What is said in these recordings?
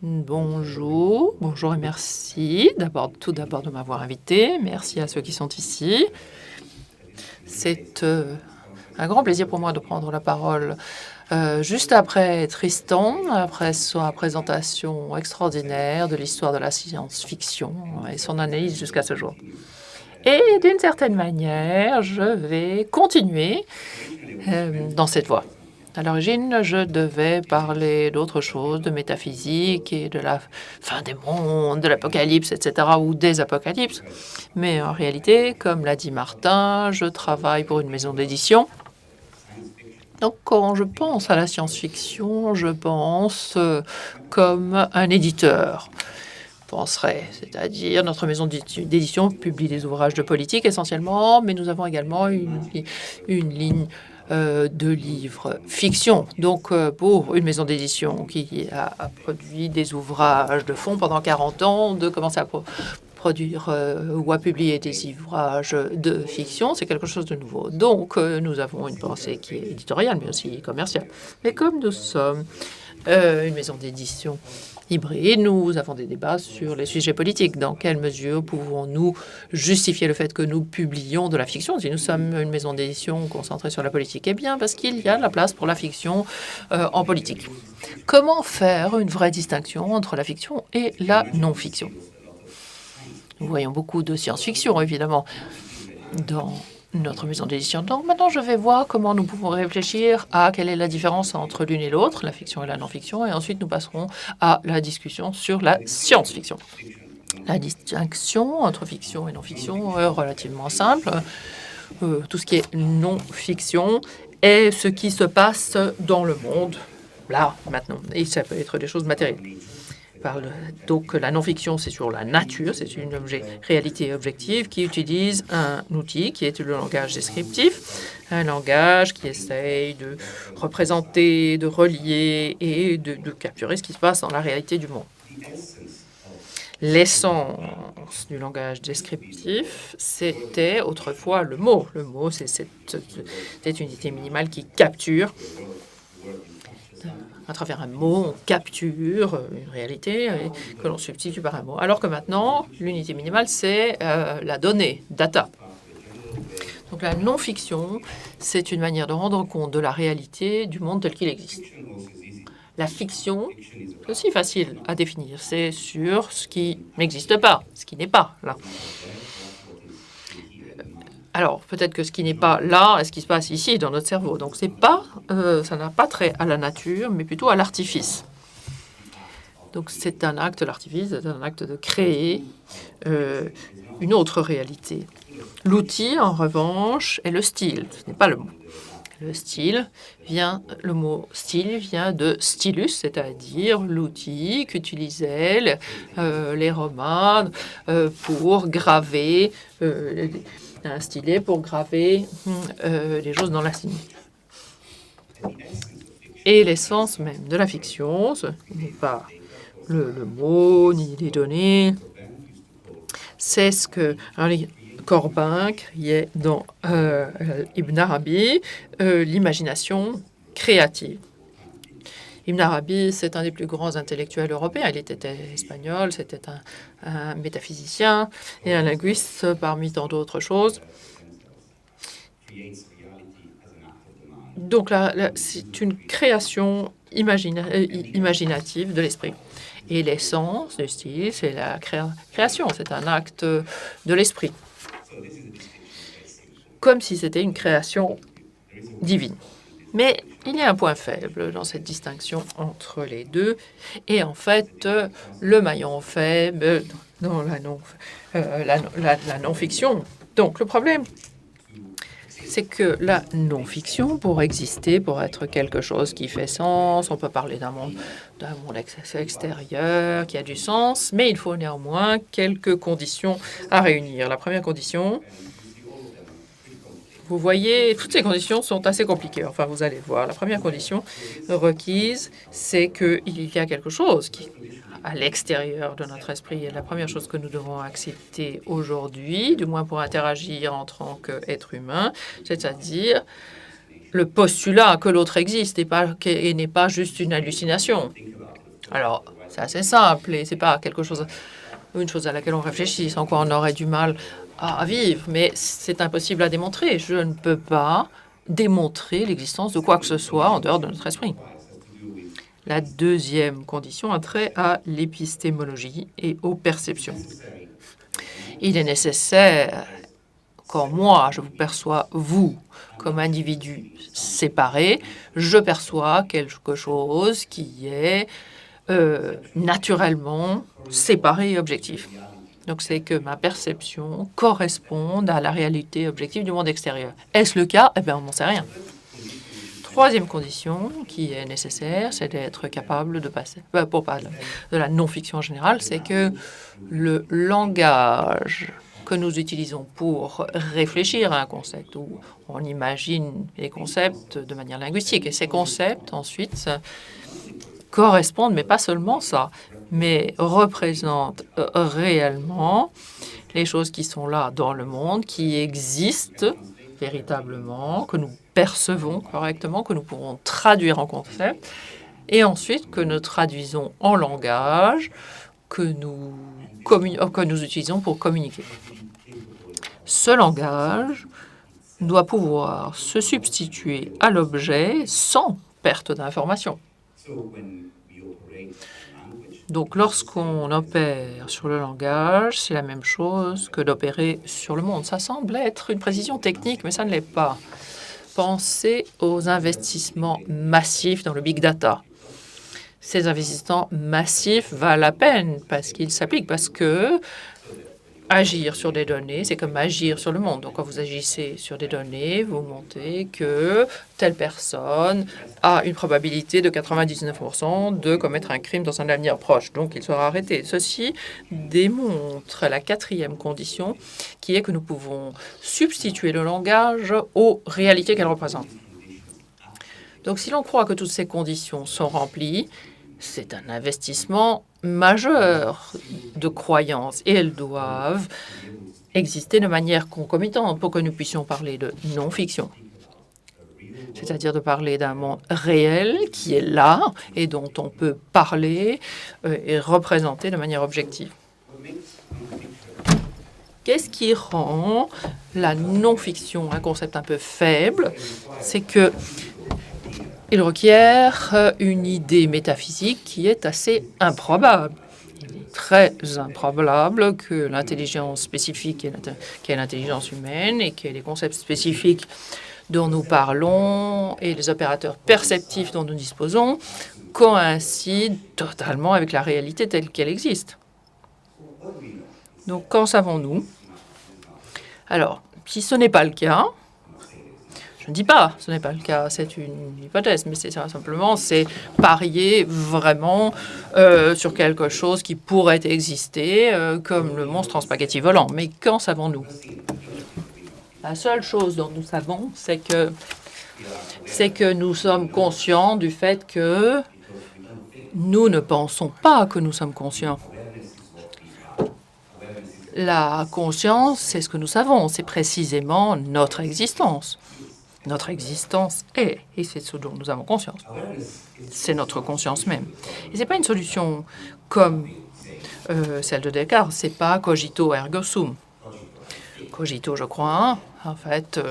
Bonjour et merci tout d'abord de m'avoir invité. Merci à ceux qui sont ici. C'est un grand plaisir pour moi de prendre la parole juste après Tristan, après sa présentation extraordinaire de l'histoire de la science-fiction et son analyse jusqu'à ce jour. Et d'une certaine manière, je vais continuer dans cette voie. À l'origine, je devais parler d'autre chose, de métaphysique et de la fin des mondes, de l'apocalypse, etc., ou des apocalypses. Mais en réalité, comme l'a dit Martin, je travaille pour une maison d'édition. Donc, quand je pense à la science-fiction, je pense comme un éditeur penserait, c'est-à-dire notre maison d'édition publie des ouvrages de politique essentiellement, mais nous avons également une ligne de livres fiction. Donc, pour une maison d'édition qui a produit des ouvrages de fond pendant 40 ans, de commencer à produire ou à publier des ouvrages de fiction, c'est quelque chose de nouveau. Donc, nous avons une pensée qui est éditoriale, mais aussi commerciale. Mais comme nous sommes une maison d'édition hybride, nous avons des débats sur les sujets politiques. Dans quelle mesure pouvons-nous justifier le fait que nous publions de la fiction si nous sommes une maison d'édition concentrée sur la politique? Eh bien, parce qu'il y a de la place pour la fiction en politique. Comment faire une vraie distinction entre la fiction et la non-fiction? Nous voyons beaucoup de science-fiction, évidemment, dans notre maison d'édition. Donc maintenant, je vais voir comment nous pouvons réfléchir à quelle est la différence entre l'une et l'autre, la fiction et la non-fiction, et ensuite nous passerons à la discussion sur la science-fiction. La distinction entre fiction et non-fiction est relativement simple. Tout ce qui est non-fiction est ce qui se passe dans le monde, là, maintenant, et ça peut être des choses matérielles. Donc la non-fiction, c'est sur la nature, c'est une réalité objective qui utilise un outil qui est le langage descriptif, un langage qui essaye de représenter, de relier et de capturer ce qui se passe dans la réalité du monde. L'essence du langage descriptif, c'était autrefois le mot. Le mot, c'est cette unité minimale qui capture. À travers un mot, on capture une réalité que l'on substitue par un mot. Alors que maintenant, l'unité minimale, c'est la donnée, data. Donc la non-fiction, c'est une manière de rendre compte de la réalité du monde tel qu'il existe. La fiction, c'est aussi facile à définir. C'est sur ce qui n'existe pas, ce qui n'est pas là. Alors, peut-être que ce qui n'est pas là est ce qui se passe ici, dans notre cerveau. Donc, ça n'a pas trait à la nature, mais plutôt à l'artifice. Donc, c'est un acte, l'artifice, c'est un acte de créer une autre réalité. L'outil, en revanche, est le style. Ce n'est pas le mot. Le mot style vient de stylus, c'est-à-dire l'outil qu'utilisaient les Romains pour graver un stylet pour graver les choses dans la cime. Et l'essence même de la fiction, ce n'est pas le mot ni les données, c'est ce que Corbin criait dans Ibn Arabi, l'imagination créative. Ibn Arabi, c'est un des plus grands intellectuels européens. Il était espagnol, c'était un métaphysicien et un linguiste parmi tant d'autres choses. Donc là c'est une création imaginative de l'esprit. Et l'essence du style, c'est la création, c'est un acte de l'esprit. Comme si c'était une création divine. Mais il y a un point faible dans cette distinction entre les deux. Et en fait, le maillon faible dans la non-fiction. Donc, le problème, c'est que la non-fiction, pour exister, pour être quelque chose qui fait sens, on peut parler d'un monde extérieur qui a du sens, mais il faut néanmoins quelques conditions à réunir. La première condition, vous voyez, toutes ces conditions sont assez compliquées. Enfin, vous allez voir. La première condition requise, c'est qu'il y a quelque chose qui à l'extérieur de notre esprit. Et la première chose que nous devons accepter aujourd'hui, du moins pour interagir en tant qu'être humain, c'est-à-dire le postulat que l'autre existe et n'est pas juste une hallucination. Alors, C'est assez simple et c'est pas une chose à laquelle on réfléchit, sans quoi on aurait du mal à vivre. Mais c'est impossible à démontrer. Je ne peux pas démontrer l'existence de quoi que ce soit en dehors de notre esprit. La deuxième condition a trait à l'épistémologie et aux perceptions. Il est nécessaire, quand moi, je vous perçois, vous, comme individu séparé, je perçois quelque chose qui est naturellement séparé et objectif. Donc, c'est que ma perception corresponde à la réalité objective du monde extérieur. Est-ce le cas? Eh bien, on n'en sait rien. Troisième condition qui est nécessaire, c'est d'être capable de passer, pour parler de la non-fiction en général, c'est que le langage que nous utilisons pour réfléchir à un concept, où on imagine les concepts de manière linguistique, et ces concepts, ensuite, correspondent, mais pas seulement ça, mais représentent réellement les choses qui sont là dans le monde, qui existent véritablement, que nous percevons correctement, que nous pourrons traduire en concept, et ensuite que nous traduisons en langage que nous utilisons pour communiquer. Ce langage doit pouvoir se substituer à l'objet sans perte d'information. Donc, lorsqu'on opère sur le langage, c'est la même chose que d'opérer sur le monde. Ça semble être une précision technique, mais ça ne l'est pas. Pensez aux investissements massifs dans le big data. Ces investissements massifs valent la peine parce qu'ils s'appliquent, parce que agir sur des données, c'est comme agir sur le monde. Donc, quand vous agissez sur des données, vous montrez que telle personne a une probabilité de 99% de commettre un crime dans un avenir proche. Donc, il sera arrêté. Ceci démontre la quatrième condition, qui est que nous pouvons substituer le langage aux réalités qu'elle représente. Donc, si l'on croit que toutes ces conditions sont remplies, c'est un investissement majeur de croyances et elles doivent exister de manière concomitante pour que nous puissions parler de non-fiction, c'est-à-dire de parler d'un monde réel qui est là et dont on peut parler et représenter de manière objective. Qu'est-ce qui rend la non-fiction un concept un peu faible? C'est que il requiert une idée métaphysique qui est assez improbable. Il est très improbable que l'intelligence spécifique, qui est l'intelligence humaine, et que les concepts spécifiques dont nous parlons et les opérateurs perceptifs dont nous disposons coïncident totalement avec la réalité telle qu'elle existe. Donc, qu'en savons-nous? Alors, si ce n'est pas le cas, je ne dis pas, ce n'est pas le cas, c'est une hypothèse, mais c'est simplement, c'est parier vraiment sur quelque chose qui pourrait exister, comme le monstre en spaghetti volant. Mais qu'en savons-nous? La seule chose dont nous savons, c'est que nous sommes conscients du fait que nous ne pensons pas que nous sommes conscients. La conscience, c'est ce que nous savons, c'est précisément notre existence. Notre existence est, et c'est ce dont nous avons conscience. C'est notre conscience même. Et ce n'est pas une solution comme celle de Descartes, c'est pas cogito ergo sum. Cogito, je crois, en fait,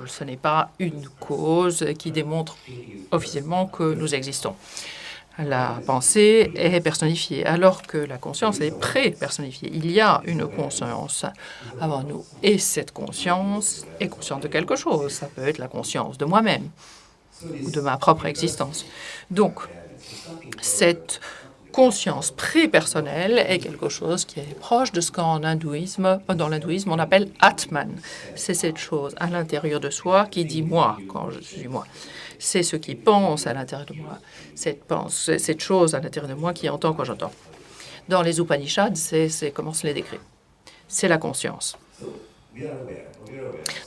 ce n'est pas une cause qui démontre officiellement que nous existons. La pensée est personnifiée, alors que la conscience est pré-personnifiée. Il y a une conscience avant nous. Et cette conscience est consciente de quelque chose. Ça peut être la conscience de moi-même ou de ma propre existence. Donc, cette conscience pré-personnelle est quelque chose qui est proche de ce dans l'hindouisme, on appelle Atman. C'est cette chose à l'intérieur de soi qui dit « moi » quand je suis moi. C'est ce qui pense à l'intérieur de moi, cette chose à l'intérieur de moi qui entend quand j'entends. Dans les Upanishads, c'est comment se les décrit. C'est la conscience.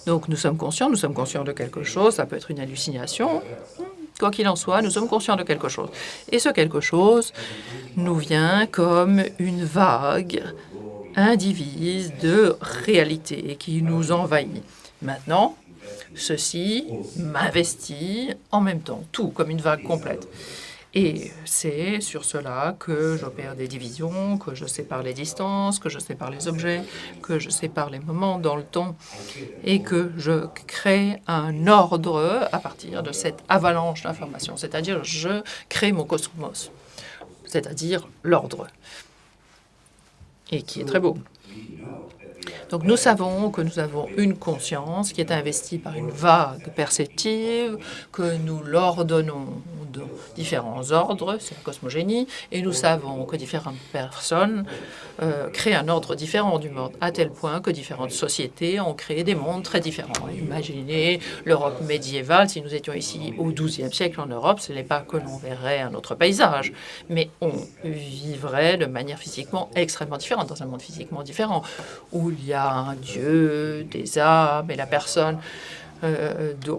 Donc nous sommes conscients de quelque chose, ça peut être une hallucination. Quoi qu'il en soit, nous sommes conscients de quelque chose. Et ce quelque chose nous vient comme une vague indivise de réalité qui nous envahit. Maintenant, ceci m'investit en même temps, tout comme une vague complète. Et c'est sur cela que j'opère des divisions, que je sépare les distances, que je sépare les objets, que je sépare les moments dans le temps et que je crée un ordre à partir de cette avalanche d'informations. C'est-à-dire, je crée mon cosmos, c'est-à-dire l'ordre, et qui est très beau. Donc nous savons que nous avons une conscience qui est investie par une vague perceptive, que nous l'ordonnons de différents ordres, c'est la cosmogénie, et nous savons que différentes personnes créent un ordre différent du monde, à tel point que différentes sociétés ont créé des mondes très différents. Imaginez l'Europe médiévale, si nous étions ici au XIIe siècle en Europe, ce n'est pas que l'on verrait un autre paysage, mais on vivrait de manière physiquement extrêmement différente, dans un monde physiquement différent, où il y a un Dieu, des âmes, et la personne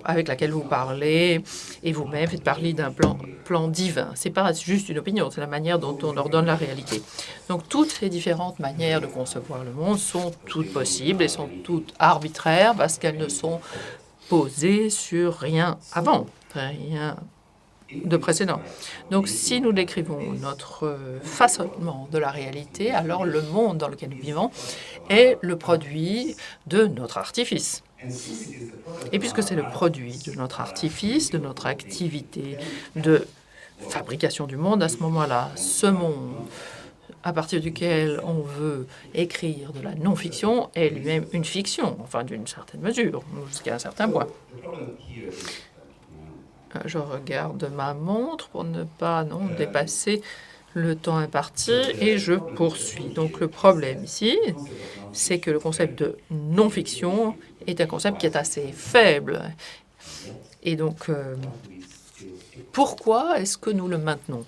avec laquelle vous parlez, et vous-même faites parler d'un plan divin. C'est pas juste une opinion, c'est la manière dont on ordonne la réalité. Donc toutes ces différentes manières de concevoir le monde sont toutes possibles et sont toutes arbitraires parce qu'elles ne sont posées sur rien avant, rien de précédent. Donc si nous décrivons notre façonnement de la réalité, alors le monde dans lequel nous vivons est le produit de notre artifice. Et puisque c'est le produit de notre artifice, de notre activité de fabrication du monde, à ce moment-là, ce monde à partir duquel on veut écrire de la non-fiction est lui-même une fiction, enfin d'une certaine mesure, jusqu'à un certain point. Je regarde ma montre pour ne pas dépasser le temps imparti et je poursuis. Donc le problème ici, c'est que le concept de non-fiction est un concept qui est assez faible. Et donc, pourquoi est-ce que nous le maintenons?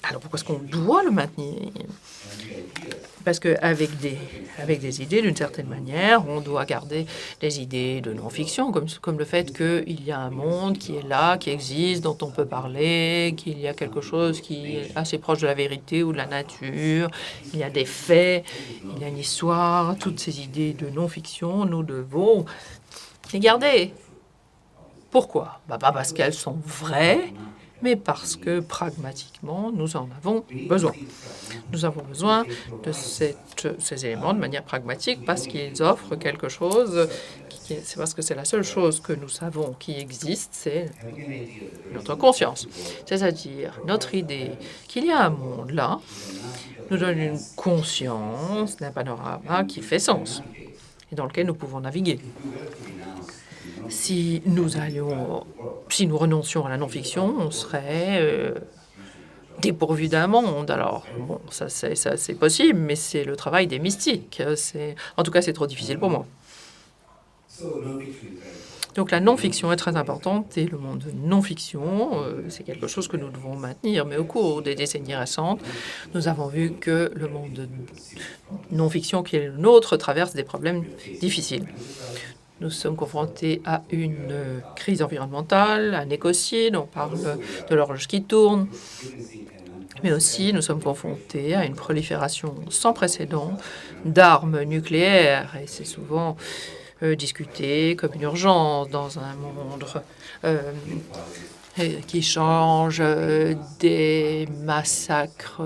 Alors pourquoi est-ce qu'on doit le maintenir? Parce qu'avec des idées, d'une certaine manière, on doit garder des idées de non-fiction, comme le fait qu'il y a un monde qui est là, qui existe, dont on peut parler, qu'il y a quelque chose qui est assez proche de la vérité ou de la nature, il y a des faits, il y a une histoire. Toutes ces idées de non-fiction, nous devons les garder. Pourquoi? Pas parce qu'elles sont vraies, mais parce que pragmatiquement, nous en avons besoin. Nous avons besoin de ces éléments de manière pragmatique parce qu'ils offrent quelque chose, c'est parce que c'est la seule chose que nous savons qui existe, c'est notre conscience. C'est-à-dire notre idée qu'il y a un monde là, nous donne une conscience d'un panorama qui fait sens et dans lequel nous pouvons naviguer. Si nous renoncions à la non-fiction, on serait dépourvu d'un monde. Alors, bon, ça c'est possible, mais c'est le travail des mystiques. En tout cas, c'est trop difficile pour moi. Donc la non-fiction est très importante et le monde de non-fiction, c'est quelque chose que nous devons maintenir. Mais au cours des décennies récentes, nous avons vu que le monde de non-fiction qui est le nôtre traverse des problèmes difficiles. Nous sommes confrontés à une crise environnementale, un écocide, on parle de l'horloge qui tourne, mais aussi nous sommes confrontés à une prolifération sans précédent d'armes nucléaires, et c'est souvent discuté comme une urgence dans un monde qui change, des massacres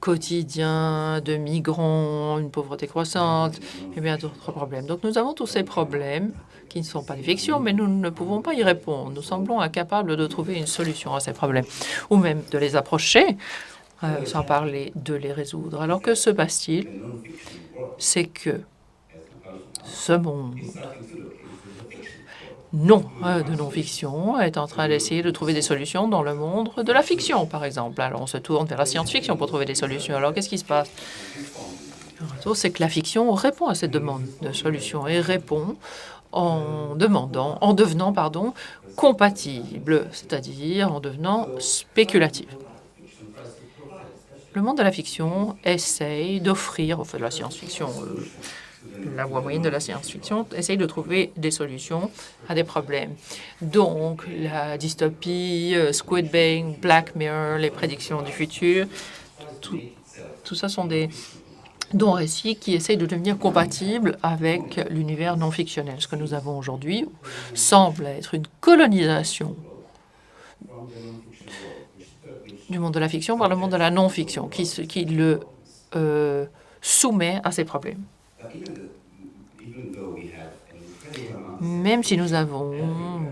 quotidiens de migrants, une pauvreté croissante et bien d'autres problèmes. Donc nous avons tous ces problèmes qui ne sont pas des fictions, mais nous ne pouvons pas y répondre. Nous semblons incapables de trouver une solution à ces problèmes, ou même de les approcher, sans parler de les résoudre. Alors que se passe-t-il? C'est que ce monde de non-fiction est en train d'essayer de trouver des solutions dans le monde de la fiction, par exemple. Alors, on se tourne vers la science-fiction pour trouver des solutions. Alors, qu'est-ce qui se passe? Le retour, c'est que la fiction répond à cette demande de solution et répond en devenant compatible, c'est-à-dire en devenant spéculative. Le monde de la fiction essaye d'offrir, de la science-fiction, la voie moyenne de la science-fiction, essaye de trouver des solutions à des problèmes. Donc, la dystopie, Squid Game, Black Mirror, les prédictions du futur, tout ça sont des récits qui essayent de devenir compatibles avec l'univers non fictionnel. Ce que nous avons aujourd'hui semble être une colonisation du monde de la fiction par le monde de la non-fiction, qui le soumet à ces problèmes. Même si nous avons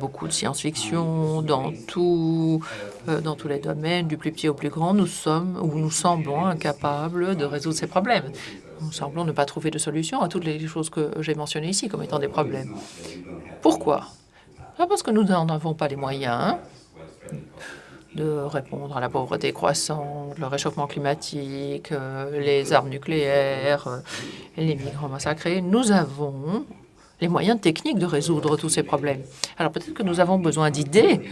beaucoup de science-fiction dans tous les domaines, du plus petit au plus grand, nous semblons incapables de résoudre ces problèmes. Nous semblons ne pas trouver de solution à toutes les choses que j'ai mentionnées ici comme étant des problèmes. Pourquoi? Parce que nous n'en avons pas les moyens de répondre à la pauvreté croissante, le réchauffement climatique, les armes nucléaires, les migrants massacrés. Nous avons les moyens techniques de résoudre tous ces problèmes. Alors peut-être que nous avons besoin d'idées,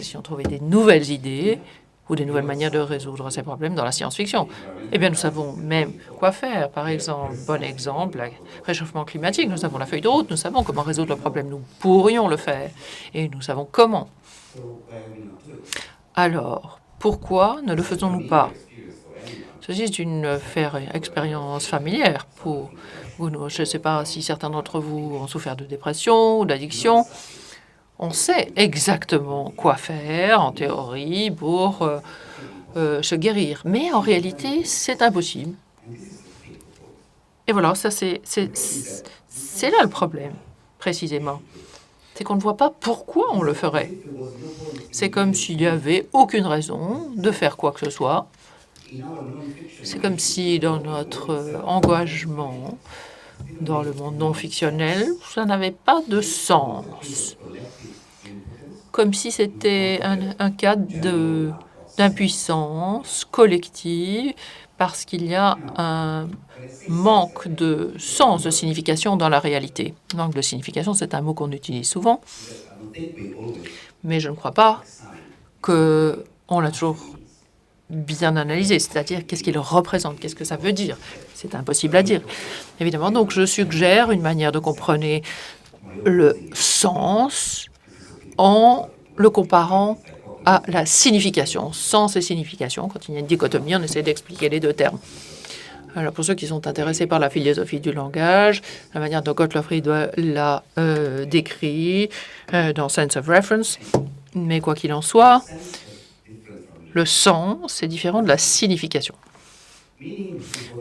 si on trouvait des nouvelles idées ou des nouvelles manières de résoudre ces problèmes dans la science-fiction. Eh bien, nous savons même quoi faire. Par exemple, bon exemple, le réchauffement climatique. Nous avons la feuille de route, nous savons comment résoudre le problème. Nous pourrions le faire et nous savons comment. Alors, pourquoi ne le faisons-nous pas? Ceci est une expérience familière pour nous. Je ne sais pas si certains d'entre vous ont souffert de dépression ou d'addiction. On sait exactement quoi faire, en théorie, pour se guérir. Mais en réalité, c'est impossible. Et voilà, ça c'est là le problème, précisément. C'est qu'on ne voit pas pourquoi on le ferait. C'est comme s'il n'y avait aucune raison de faire quoi que ce soit. C'est comme si dans notre engagement dans le monde non fictionnel, ça n'avait pas de sens. Comme si c'était un cas d'impuissance collective parce qu'il y a un manque de sens, de signification dans la réalité. Manque de signification, c'est un mot qu'on utilise souvent, mais je ne crois pas qu'on l'a toujours bien analysé, c'est-à-dire qu'est-ce qu'il représente, qu'est-ce que ça veut dire. C'est impossible à dire, évidemment. Donc, je suggère une manière de comprendre le sens en le comparant à la signification. Sens et signification, quand il y a une dichotomie, on essaie d'expliquer les deux termes. Alors, pour ceux qui sont intéressés par la philosophie du langage, la manière dont Gottlob l'a décrit dans Sense of Reference, mais quoi qu'il en soit, le sens est différent de la signification.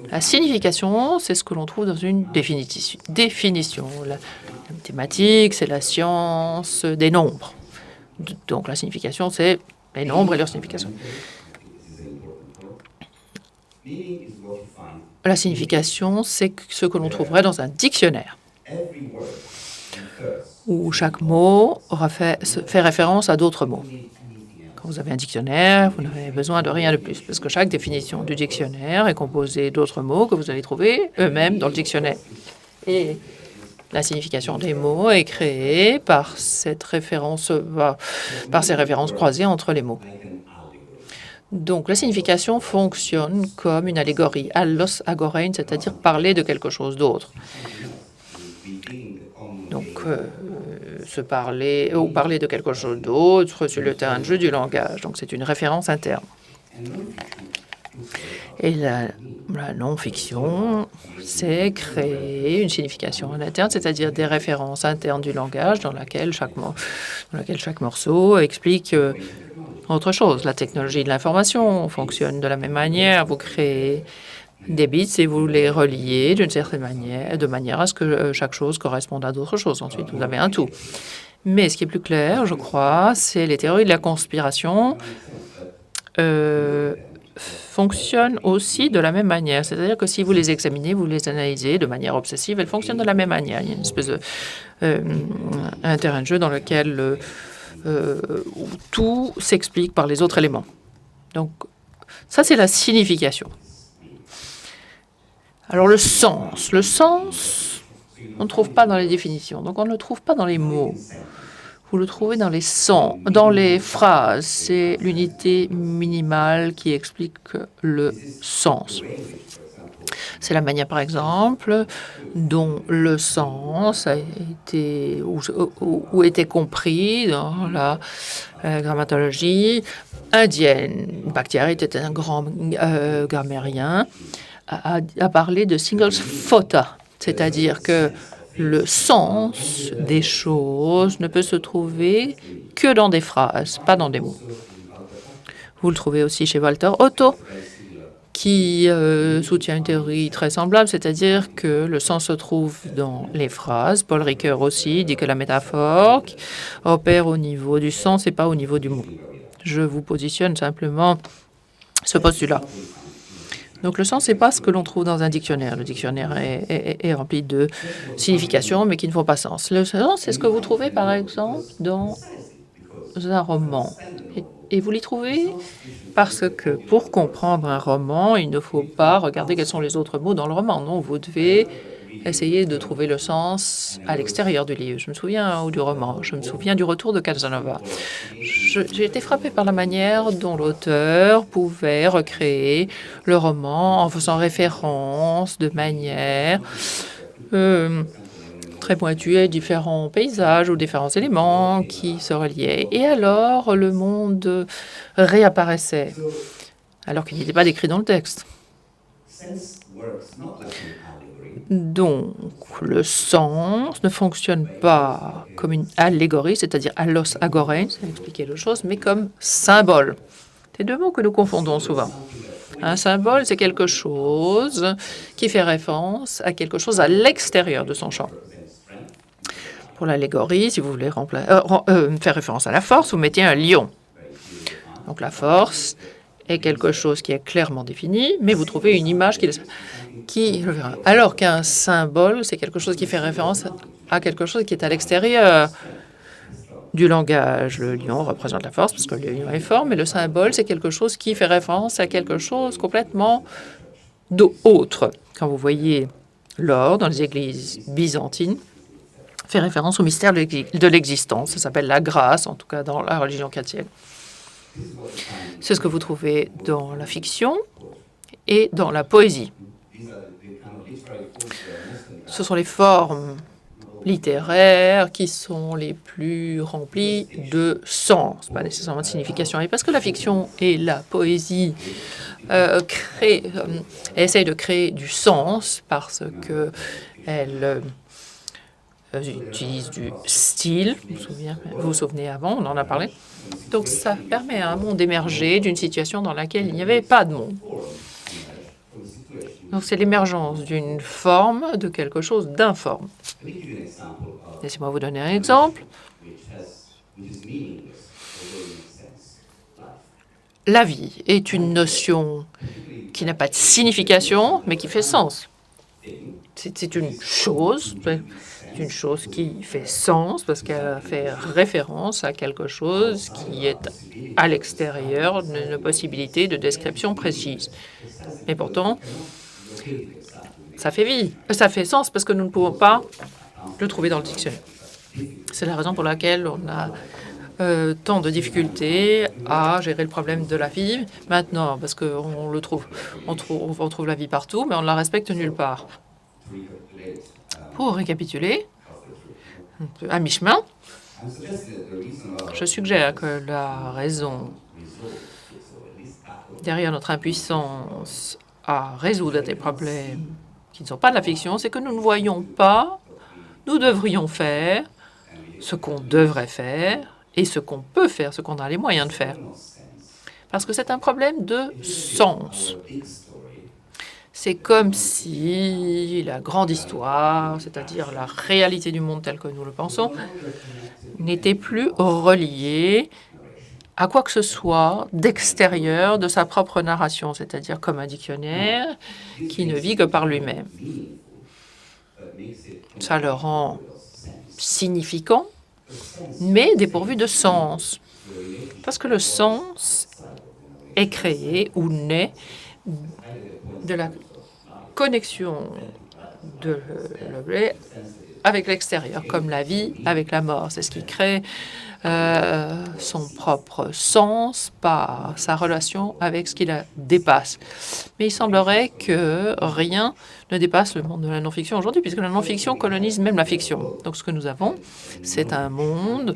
La signification, c'est ce que l'on trouve dans une définition. La mathématique, c'est la science des nombres. Donc la signification, c'est les nombres et leur signification. La signification, c'est ce que l'on trouverait dans un dictionnaire, où chaque mot fait référence à d'autres mots. Quand vous avez un dictionnaire, vous n'avez besoin de rien de plus, parce que chaque définition du dictionnaire est composée d'autres mots que vous allez trouver eux-mêmes dans le dictionnaire. Et la signification des mots est créée par ces références croisées entre les mots. Donc, la signification fonctionne comme une allégorie, allos agorein, c'est-à-dire parler de quelque chose d'autre. Donc, parler de quelque chose d'autre sur le terrain de jeu du langage. Donc, c'est une référence interne. Et la non-fiction, c'est créer une signification en interne, c'est-à-dire des références internes du langage dans laquelle chaque morceau explique autre chose. La technologie de l'information fonctionne de la même manière. Vous créez des bits et vous les reliez d'une certaine manière, de manière à ce que chaque chose corresponde à d'autres choses. Ensuite, vous avez un tout. Mais ce qui est plus clair, je crois, c'est les théories de la conspiration fonctionnent aussi de la même manière. C'est-à-dire que si vous les examinez, vous les analysez de manière obsessive, elles fonctionnent de la même manière. Il y a une espèce de un terrain de jeu dans lequel tout s'explique par les autres éléments. Donc, ça, c'est la signification. Alors, le sens, on ne trouve pas dans les définitions. Donc, on ne le trouve pas dans les mots. Vous le trouvez dans les sons, dans les phrases. C'est l'unité minimale qui explique le sens. C'est la manière, par exemple, dont le sens a été ou était compris dans la grammatologie indienne. Bakhtiari était un grand grammairien, a parlé de singles phota, c'est-à-dire que Le sens des choses ne peut se trouver que dans des phrases, pas dans des mots. Vous le trouvez aussi chez Walter Otto, qui soutient une théorie très semblable, c'est-à-dire que le sens se trouve dans les phrases. Paul Ricoeur aussi dit que la métaphore opère au niveau du sens et pas au niveau du mot. Je vous positionne simplement ce postulat. Donc le sens, c'est pas ce que l'on trouve dans un dictionnaire. Le dictionnaire est rempli de significations, mais qui ne font pas sens. Le sens, c'est ce que vous trouvez, par exemple, dans un roman. Et vous l'y trouvez parce que pour comprendre un roman, il ne faut pas regarder quels sont les autres mots dans le roman. Non, vous devez essayer de trouver le sens à l'extérieur du livre. Je me souviens du roman, je me souviens du Retour de Casanova. J'ai été frappée par la manière dont l'auteur pouvait recréer le roman en faisant référence de manière très pointue à différents paysages ou différents éléments qui se reliaient. Et alors, le monde réapparaissait, alors qu'il n'était pas décrit dans le texte. Donc, le sens ne fonctionne pas comme une allégorie, c'est-à-dire allos agoré, c'est expliquer les choses, mais comme symbole. C'est deux mots que nous confondons souvent. Un symbole, c'est quelque chose qui fait référence à quelque chose à l'extérieur de son champ. Pour l'allégorie, si vous voulez faire référence à la force, vous mettez un lion. Donc la force est quelque chose qui est clairement défini, mais vous trouvez une image qui alors qu'un symbole, c'est quelque chose qui fait référence à quelque chose qui est à l'extérieur du langage. Le lion représente la force parce que le lion est fort, mais le symbole, c'est quelque chose qui fait référence à quelque chose complètement d'autre. Quand vous voyez l'or dans les églises byzantines, fait référence au mystère de l'existence. Ça s'appelle la grâce, en tout cas dans la religion chrétienne. C'est ce que vous trouvez dans la fiction et dans la poésie. Ce sont les formes littéraires qui sont les plus remplies de sens, pas nécessairement de signification. Et parce que la fiction et la poésie essayent de créer du sens parce qu'elles utilisent du style, vous vous souvenez avant, on en a parlé. Donc ça permet à un monde d'émerger d'une situation dans laquelle il n'y avait pas de monde. Donc c'est l'émergence d'une forme de quelque chose d'informe. Laissez-moi vous donner un exemple. La vie est une notion qui n'a pas de signification, mais qui fait sens. C'est une chose qui fait sens parce qu'elle fait référence à quelque chose qui est à l'extérieur d'une possibilité de description précise. Et pourtant, ça fait vie, ça fait sens parce que nous ne pouvons pas le trouver dans le dictionnaire. C'est la raison pour laquelle on a tant de difficultés à gérer le problème de la vie maintenant, parce qu'on le trouve, on trouve la vie partout, mais on ne la respecte nulle part. Pour récapituler, à mi-chemin, je suggère que la raison derrière notre impuissance à résoudre des problèmes qui ne sont pas de la fiction, c'est que nous ne voyons pas, nous devrions faire ce qu'on devrait faire et ce qu'on peut faire, ce qu'on a les moyens de faire. Parce que c'est un problème de sens. C'est comme si la grande histoire, c'est-à-dire la réalité du monde tel que nous le pensons, n'était plus reliée à quoi que ce soit d'extérieur de sa propre narration, c'est-à-dire comme un dictionnaire qui ne vit que par lui-même. Ça le rend significant, mais dépourvu de sens. Parce que le sens est créé ou naît de la connexion de l'objet avec l'extérieur, comme la vie avec la mort. C'est ce qui crée son propre sens par sa relation avec ce qui la dépasse. Mais il semblerait que rien ne dépasse le monde de la non-fiction aujourd'hui, puisque la non-fiction colonise même la fiction. Donc ce que nous avons, c'est un monde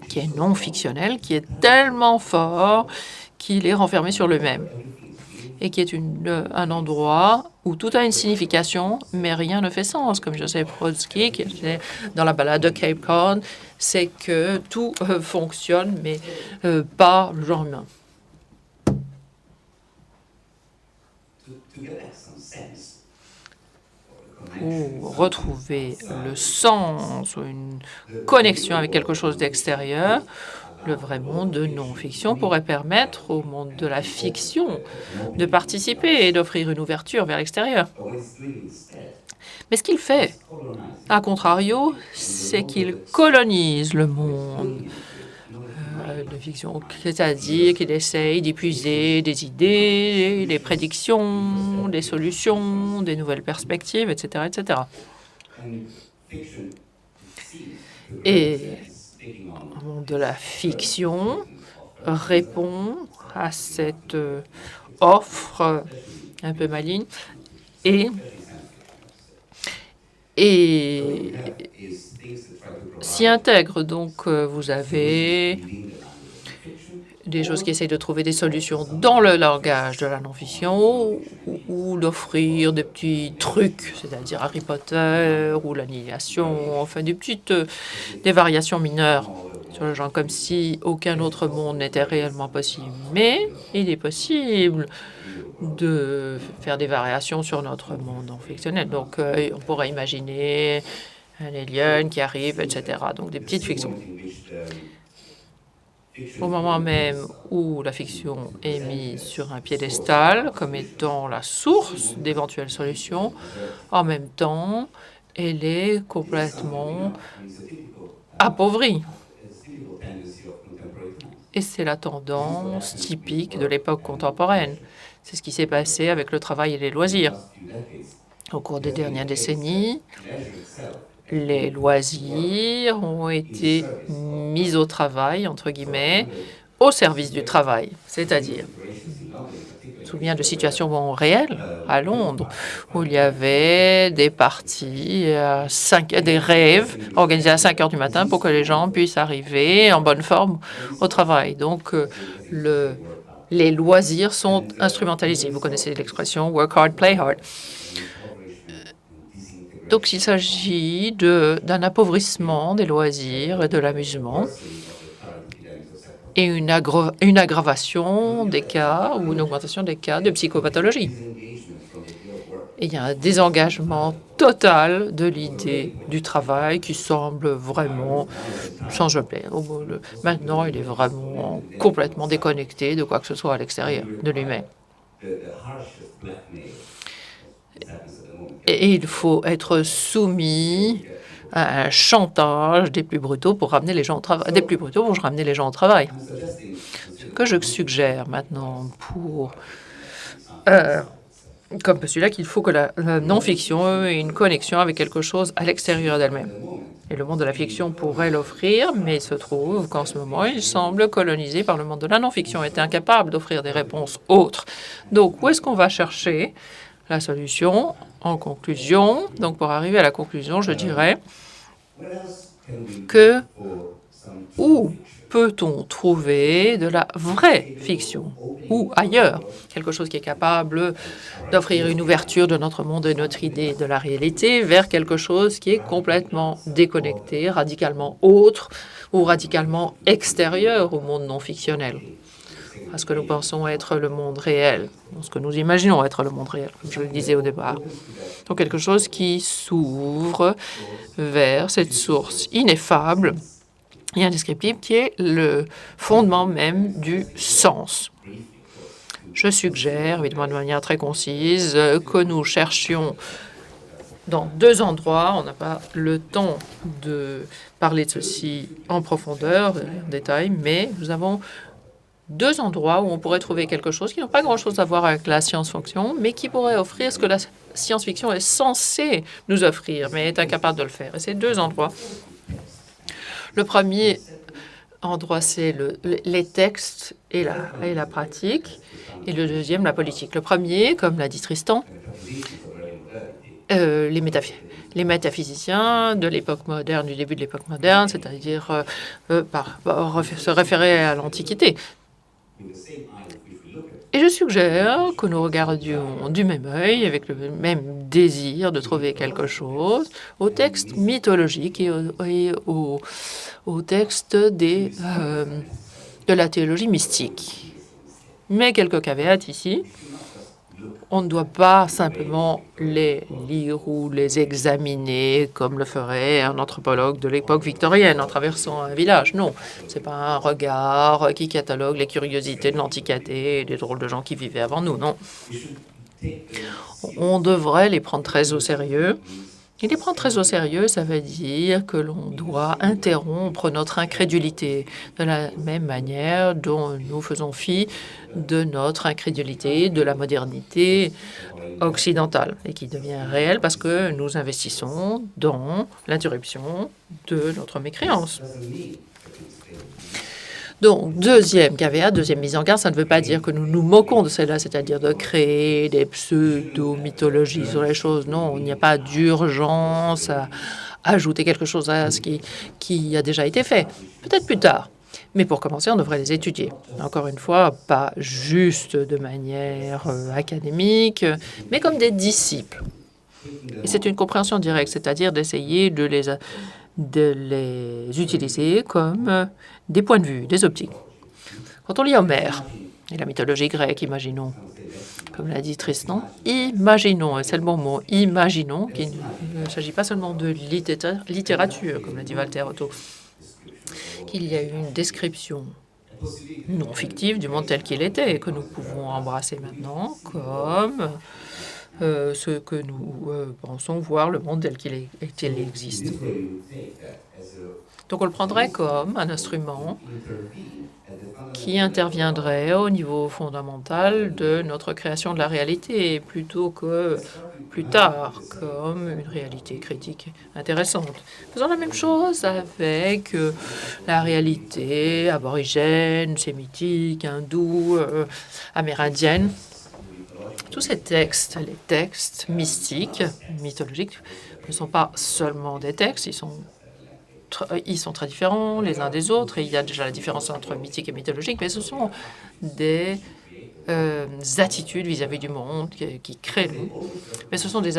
qui est non-fictionnel, qui est tellement fort qu'il est renfermé sur lui-même. et qui est un endroit où tout a une signification, mais rien ne fait sens, comme Joseph Brodsky, qui était dans la balade de Cape Cod, c'est que tout fonctionne, mais pas le genre humain. Pour retrouver le sens ou une connexion avec quelque chose d'extérieur, le vrai monde de non-fiction pourrait permettre au monde de la fiction de participer et d'offrir une ouverture vers l'extérieur. Mais ce qu'il fait, à contrario, c'est qu'il colonise le monde de fiction, c'est-à-dire qu'il essaye d'épuiser des idées, des prédictions, des solutions, des nouvelles perspectives, etc., etc. Et le monde de la fiction répond à cette offre un peu maligne et s'y intègre. Donc, vous avez des choses qui essayent de trouver des solutions dans le langage de la non-fiction ou d'offrir des petits trucs, c'est-à-dire Harry Potter ou l'annihilation, enfin des variations mineures sur le genre, comme si aucun autre monde n'était réellement possible. Mais il est possible de faire des variations sur notre monde non fictionnel. Donc, on pourrait imaginer un alien qui arrive, etc. Donc, des petites fictions. Au moment même où la fiction est mise sur un piédestal comme étant la source d'éventuelles solutions, en même temps, elle est complètement appauvrie. Et c'est la tendance typique de l'époque contemporaine. C'est ce qui s'est passé avec le travail et les loisirs. Au cours des dernières décennies, les loisirs ont été mis au travail, entre guillemets, au service du travail. C'est-à-dire, je me souviens de situations réelles à Londres où il y avait des parties, des rêves organisés à 5 heures du matin pour que les gens puissent arriver en bonne forme au travail. Donc, les loisirs sont instrumentalisés. Vous connaissez l'expression « work hard, play hard ». Donc, il s'agit d'un appauvrissement des loisirs et de l'amusement et une aggravation des cas ou une augmentation des cas de psychopathologie. Et il y a un désengagement total de l'idée du travail qui semble vraiment changer. Maintenant, il est vraiment complètement déconnecté de quoi que ce soit à l'extérieur de lui-même. Et il faut être soumis à un chantage des plus brutaux pour ramener les gens au travail. Des plus brutaux pour ramener les gens au travail. Ce que je suggère maintenant comme postulat, qu'il faut que la non-fiction ait une connexion avec quelque chose à l'extérieur d'elle-même. Et le monde de la fiction pourrait l'offrir, mais il se trouve qu'en ce moment, il semble colonisé par le monde de la non-fiction, est incapable d'offrir des réponses autres. Donc, où est-ce qu'on va chercher la solution en conclusion? Donc, pour arriver à la conclusion, je dirais que où peut-on trouver de la vraie fiction ou ailleurs, quelque chose qui est capable d'offrir une ouverture de notre monde et notre idée de la réalité vers quelque chose qui est complètement déconnecté, radicalement autre ou radicalement extérieur au monde non fictionnel, à ce que nous pensons être le monde réel, ce que nous imaginons être le monde réel, comme je le disais au départ. Donc quelque chose qui s'ouvre vers cette source ineffable et indescriptible qui est le fondement même du sens. Je suggère, évidemment de manière très concise, que nous cherchions dans 2 endroits. On n'a pas le temps de parler de ceci en profondeur, en détail, mais nous avons 2 endroits où on pourrait trouver quelque chose qui n'a pas grand-chose à voir avec la science-fiction, mais qui pourrait offrir ce que la science-fiction est censée nous offrir, mais est incapable de le faire. Et ces 2 endroits. Le premier endroit, c'est les textes et la pratique, et le deuxième, la politique. Le premier, comme l'a dit Tristan, les métaphysiciens de l'époque moderne, du début de l'époque moderne, c'est-à-dire se référer à l'Antiquité. Et je suggère que nous regardions du même œil, avec le même désir de trouver quelque chose, au texte mythologique au texte de la théologie mystique. Mais quelques caveats ici. On ne doit pas simplement les lire ou les examiner comme le ferait un anthropologue de l'époque victorienne en traversant un village. Non, ce n'est pas un regard qui catalogue les curiosités de l'Antiquité et des drôles de gens qui vivaient avant nous, non. On devrait les prendre très au sérieux. Et les prendre très au sérieux, ça veut dire que l'on doit interrompre notre incrédulité de la même manière dont nous faisons fi de notre incrédulité de la modernité occidentale et qui devient réelle parce que nous investissons dans l'interruption de notre mécréance. Donc, deuxième caveat, deuxième mise en garde, ça ne veut pas dire que nous nous moquons de cela, c'est-à-dire de créer des pseudo-mythologies sur les choses. Non, il n'y a pas d'urgence à ajouter quelque chose à ce qui a déjà été fait. Peut-être plus tard. Mais pour commencer, on devrait les étudier. Encore une fois, pas juste de manière académique, mais comme des disciples. Et c'est une compréhension directe, c'est-à-dire d'essayer de les utiliser comme des points de vue, des optiques. Quand on lit Homère et la mythologie grecque, imaginons, comme l'a dit Tristan, imaginons, et c'est le bon mot, imaginons qu'il ne s'agit pas seulement de littérature, comme l'a dit Walter Otto, qu'il y a une description non fictive du monde tel qu'il était et que nous pouvons embrasser maintenant comme ce que nous pensons voir le monde tel qu'il existe. Donc on le prendrait comme un instrument qui interviendrait au niveau fondamental de notre création de la réalité, plutôt que plus tard comme une réalité critique intéressante. Faisons la même chose avec la réalité aborigène, sémitique, hindoue, amérindienne. Tous ces textes, les textes mystiques, mythologiques, ne sont pas seulement des textes, ils sont très différents les uns des autres, et il y a déjà la différence entre mythique et mythologique, mais ce sont des attitudes vis-à-vis du monde qui créent le monde. Mais ce sont des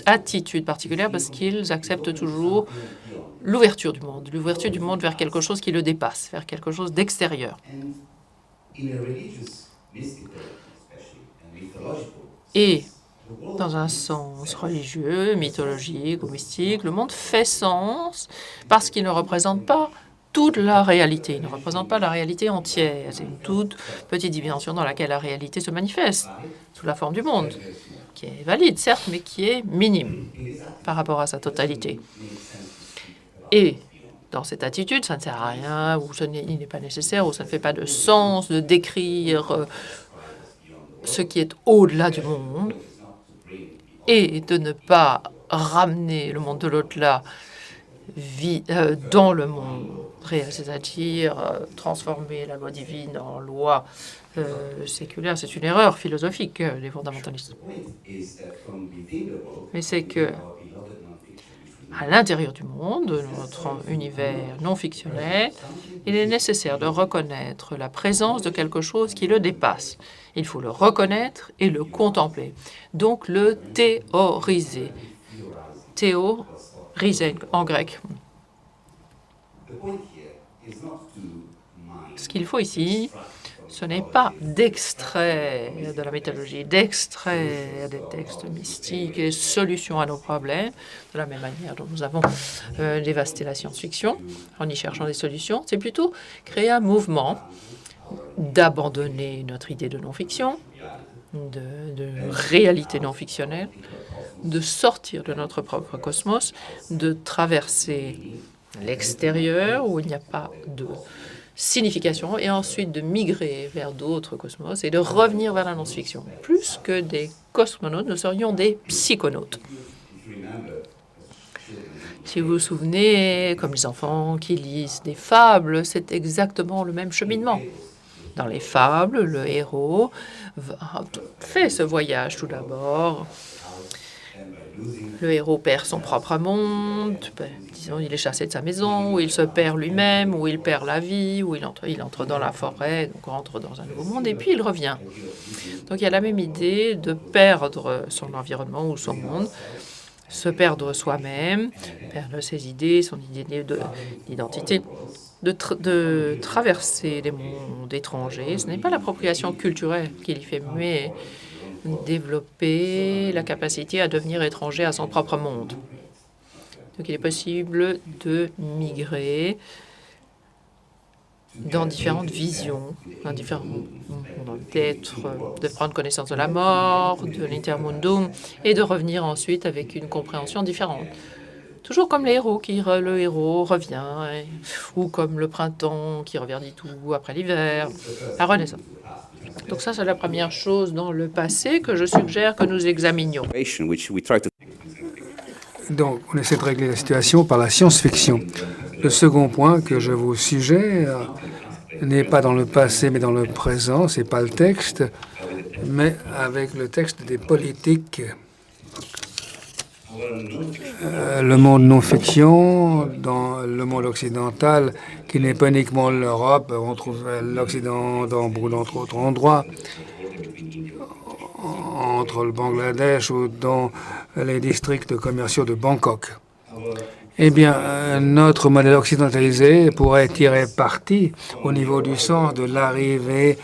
attitudes particulières parce qu'ils acceptent toujours l'ouverture du monde vers quelque chose qui le dépasse, vers quelque chose d'extérieur. Et dans un sens religieux, mythologique ou mystique, le monde fait sens parce qu'il ne représente pas toute la réalité. Il ne représente pas la réalité entière. C'est une toute petite dimension dans laquelle la réalité se manifeste, sous la forme du monde, qui est valide, certes, mais qui est minime par rapport à sa totalité. Et dans cette attitude, ça ne sert à rien, ou il n'est pas nécessaire, ou ça ne fait pas de sens de décrire ce qui est au-delà du monde, et de ne pas ramener le monde de l'au-delà dans le monde réel, c'est-à-dire transformer la loi divine en loi séculaire. C'est une erreur philosophique, les fondamentalistes. Mais c'est que à l'intérieur du monde, de notre univers non fictionnel, il est nécessaire de reconnaître la présence de quelque chose qui le dépasse. Il faut le reconnaître et le contempler. Donc le théoriser. Théoriser en grec. Ce qu'il faut ici, ce n'est pas d'extraire de la mythologie, d'extraire des textes mystiques et solutions à nos problèmes, de la même manière dont nous avons dévasté la science-fiction en y cherchant des solutions. C'est plutôt créer un mouvement d'abandonner notre idée de non-fiction, de réalité non-fictionnelle, de sortir de notre propre cosmos, de traverser l'extérieur où il n'y a pas de signification et ensuite de migrer vers d'autres cosmos et de revenir vers la non-fiction. Plus que des cosmonautes, nous serions des psychonautes. Si vous vous souvenez, comme les enfants qui lisent des fables, c'est exactement le même cheminement. Dans les fables, le héros fait ce voyage tout d'abord Le héros perd son propre monde, disons, il est chassé de sa maison, ou il se perd lui-même, ou il perd la vie, ou il entre dans la forêt, donc rentre dans un nouveau monde, et puis il revient. Donc il y a la même idée de perdre son environnement ou son monde, se perdre soi-même, perdre ses idées, son idée d'identité, de traverser les mondes étrangers. Ce n'est pas l'appropriation culturelle qu'il y fait, mais développer la capacité à devenir étranger à son propre monde. Donc il est possible de migrer dans différentes visions, dans différents mondes d'être, de prendre connaissance de la mort, de l'intermundum, et de revenir ensuite avec une compréhension différente. Toujours comme le héros revient, ou comme le printemps qui reverdit tout après l'hiver, la renaissance. Donc ça, c'est la première chose dans le passé que je suggère que nous examinions. Donc, on essaie de régler la situation par la science-fiction. Le second point que je vous suggère n'est pas dans le passé, mais dans le présent. C'est pas le texte, mais avec le texte des politiques. Le monde non-fiction, dans le monde occidental, qui n'est pas uniquement l'Europe, on trouve l'Occident dans beaucoup d'autres endroits, entre le Bangladesh ou dans les districts commerciaux de Bangkok. Eh bien, notre modèle occidentalisé pourrait tirer parti au niveau du sens de l'arrivée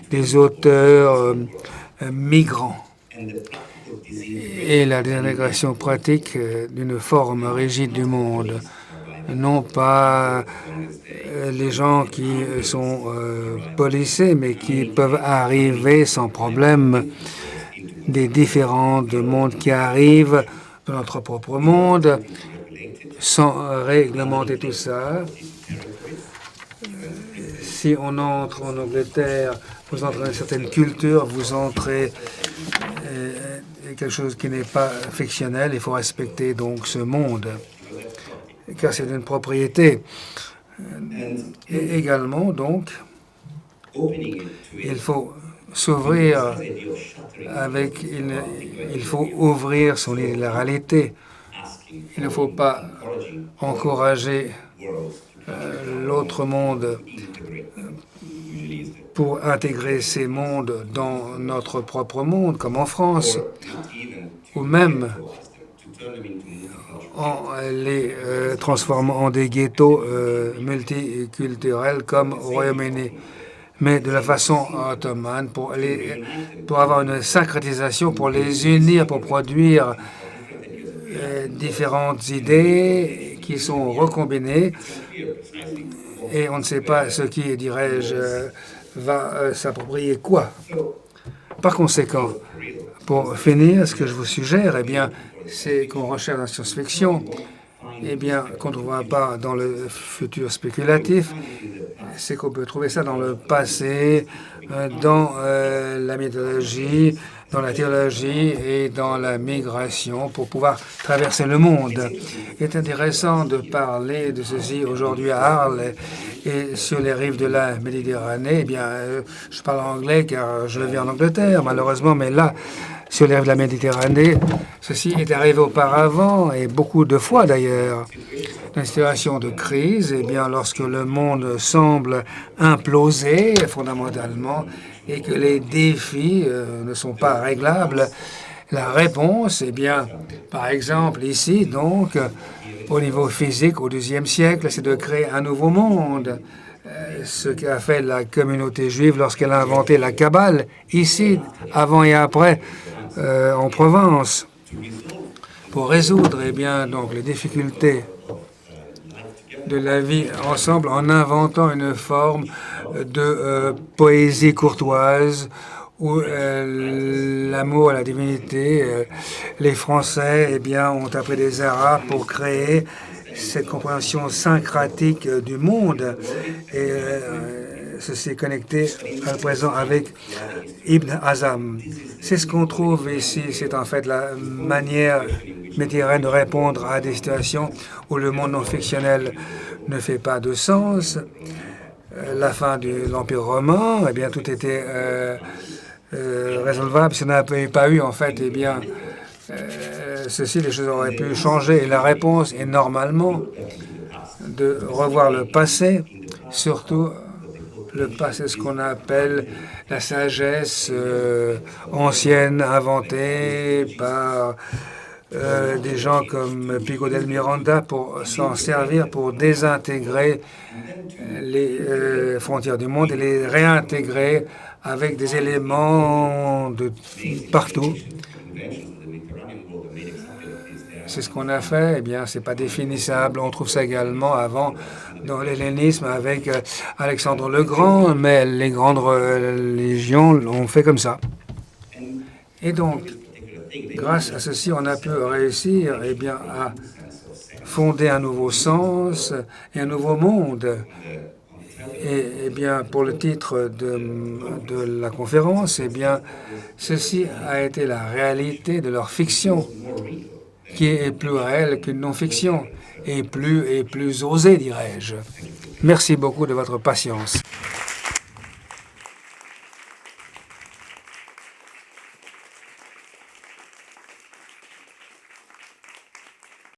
des auteurs migrants et la désintégration pratique d'une forme rigide du monde. Non pas les gens qui sont policés, mais qui peuvent arriver sans problème des différents mondes qui arrivent dans notre propre monde, sans réglementer tout ça. Si on entre en Angleterre, vous entrez dans une certaine culture, vous entrez quelque chose qui n'est pas fictionnel, il faut respecter donc ce monde, car c'est une propriété. Et également, donc, il faut s'ouvrir il faut ouvrir son libéralité. Il ne faut pas encourager l'autre monde pour intégrer ces mondes dans notre propre monde, comme en France, ou même en les transformant en des ghettos multiculturels comme au Royaume-Uni, mais de la façon ottomane, pour avoir une syncrétisation, pour les unir, pour produire différentes idées qui sont recombinées, et on ne sait pas ce qui, dirais-je, va s'approprier quoi. Par conséquent, pour finir, ce que je vous suggère, eh bien, c'est qu'on recherche la science-fiction, eh bien, qu'on ne trouvera pas dans le futur spéculatif, c'est qu'on peut trouver ça dans le passé, dans la mythologie, dans la théologie et dans la migration pour pouvoir traverser le monde. Il est intéressant de parler de ceci aujourd'hui à Arles et sur les rives de la Méditerranée. Eh bien, je parle anglais car je vis en Angleterre, malheureusement, mais là, sur les rives de la Méditerranée, ceci est arrivé auparavant et beaucoup de fois d'ailleurs. Dans une situation de crise, eh bien, lorsque le monde semble imploser fondamentalement et que les défis ne sont pas réglables, la réponse, eh bien, par exemple, ici, donc, au niveau physique, au XIIe siècle, c'est de créer un nouveau monde. Ce qu'a fait la communauté juive lorsqu'elle a inventé la Kabbale, ici, avant et après, en Provence, pour résoudre, eh bien, donc, les difficultés de la vie ensemble en inventant une forme de poésie courtoise où l'amour à la divinité, les Français eh bien, ont appris des Arabes pour créer cette compréhension syncratique du monde. Et ceci est connecté à présent avec Ibn Hazm. C'est ce qu'on trouve ici, c'est en fait la manière méditerranéenne de répondre à des situations où le monde non fictionnel ne fait pas de sens. La fin de l'Empire romain, eh bien, tout était résolvable. Si on n'avait pas eu, en fait, eh bien, ceci, les choses auraient pu changer. Et la réponse est normalement de revoir le passé, surtout le passé, ce qu'on appelle la sagesse ancienne, inventée par des gens comme Pico del Miranda pour s'en servir pour désintégrer les frontières du monde et les réintégrer avec des éléments de partout. C'est ce qu'on a fait. Eh bien, c'est pas définissable. On trouve ça également avant dans l'hellénisme avec Alexandre le Grand, mais les grandes religions l'ont fait comme ça. Et donc, grâce à ceci, on a pu réussir eh bien, à fonder un nouveau sens et un nouveau monde. Et eh bien, pour le titre de la conférence, eh bien, ceci a été la réalité de leur fiction, qui est plus réelle qu'une non-fiction, et plus osée, dirais-je. Merci beaucoup de votre patience.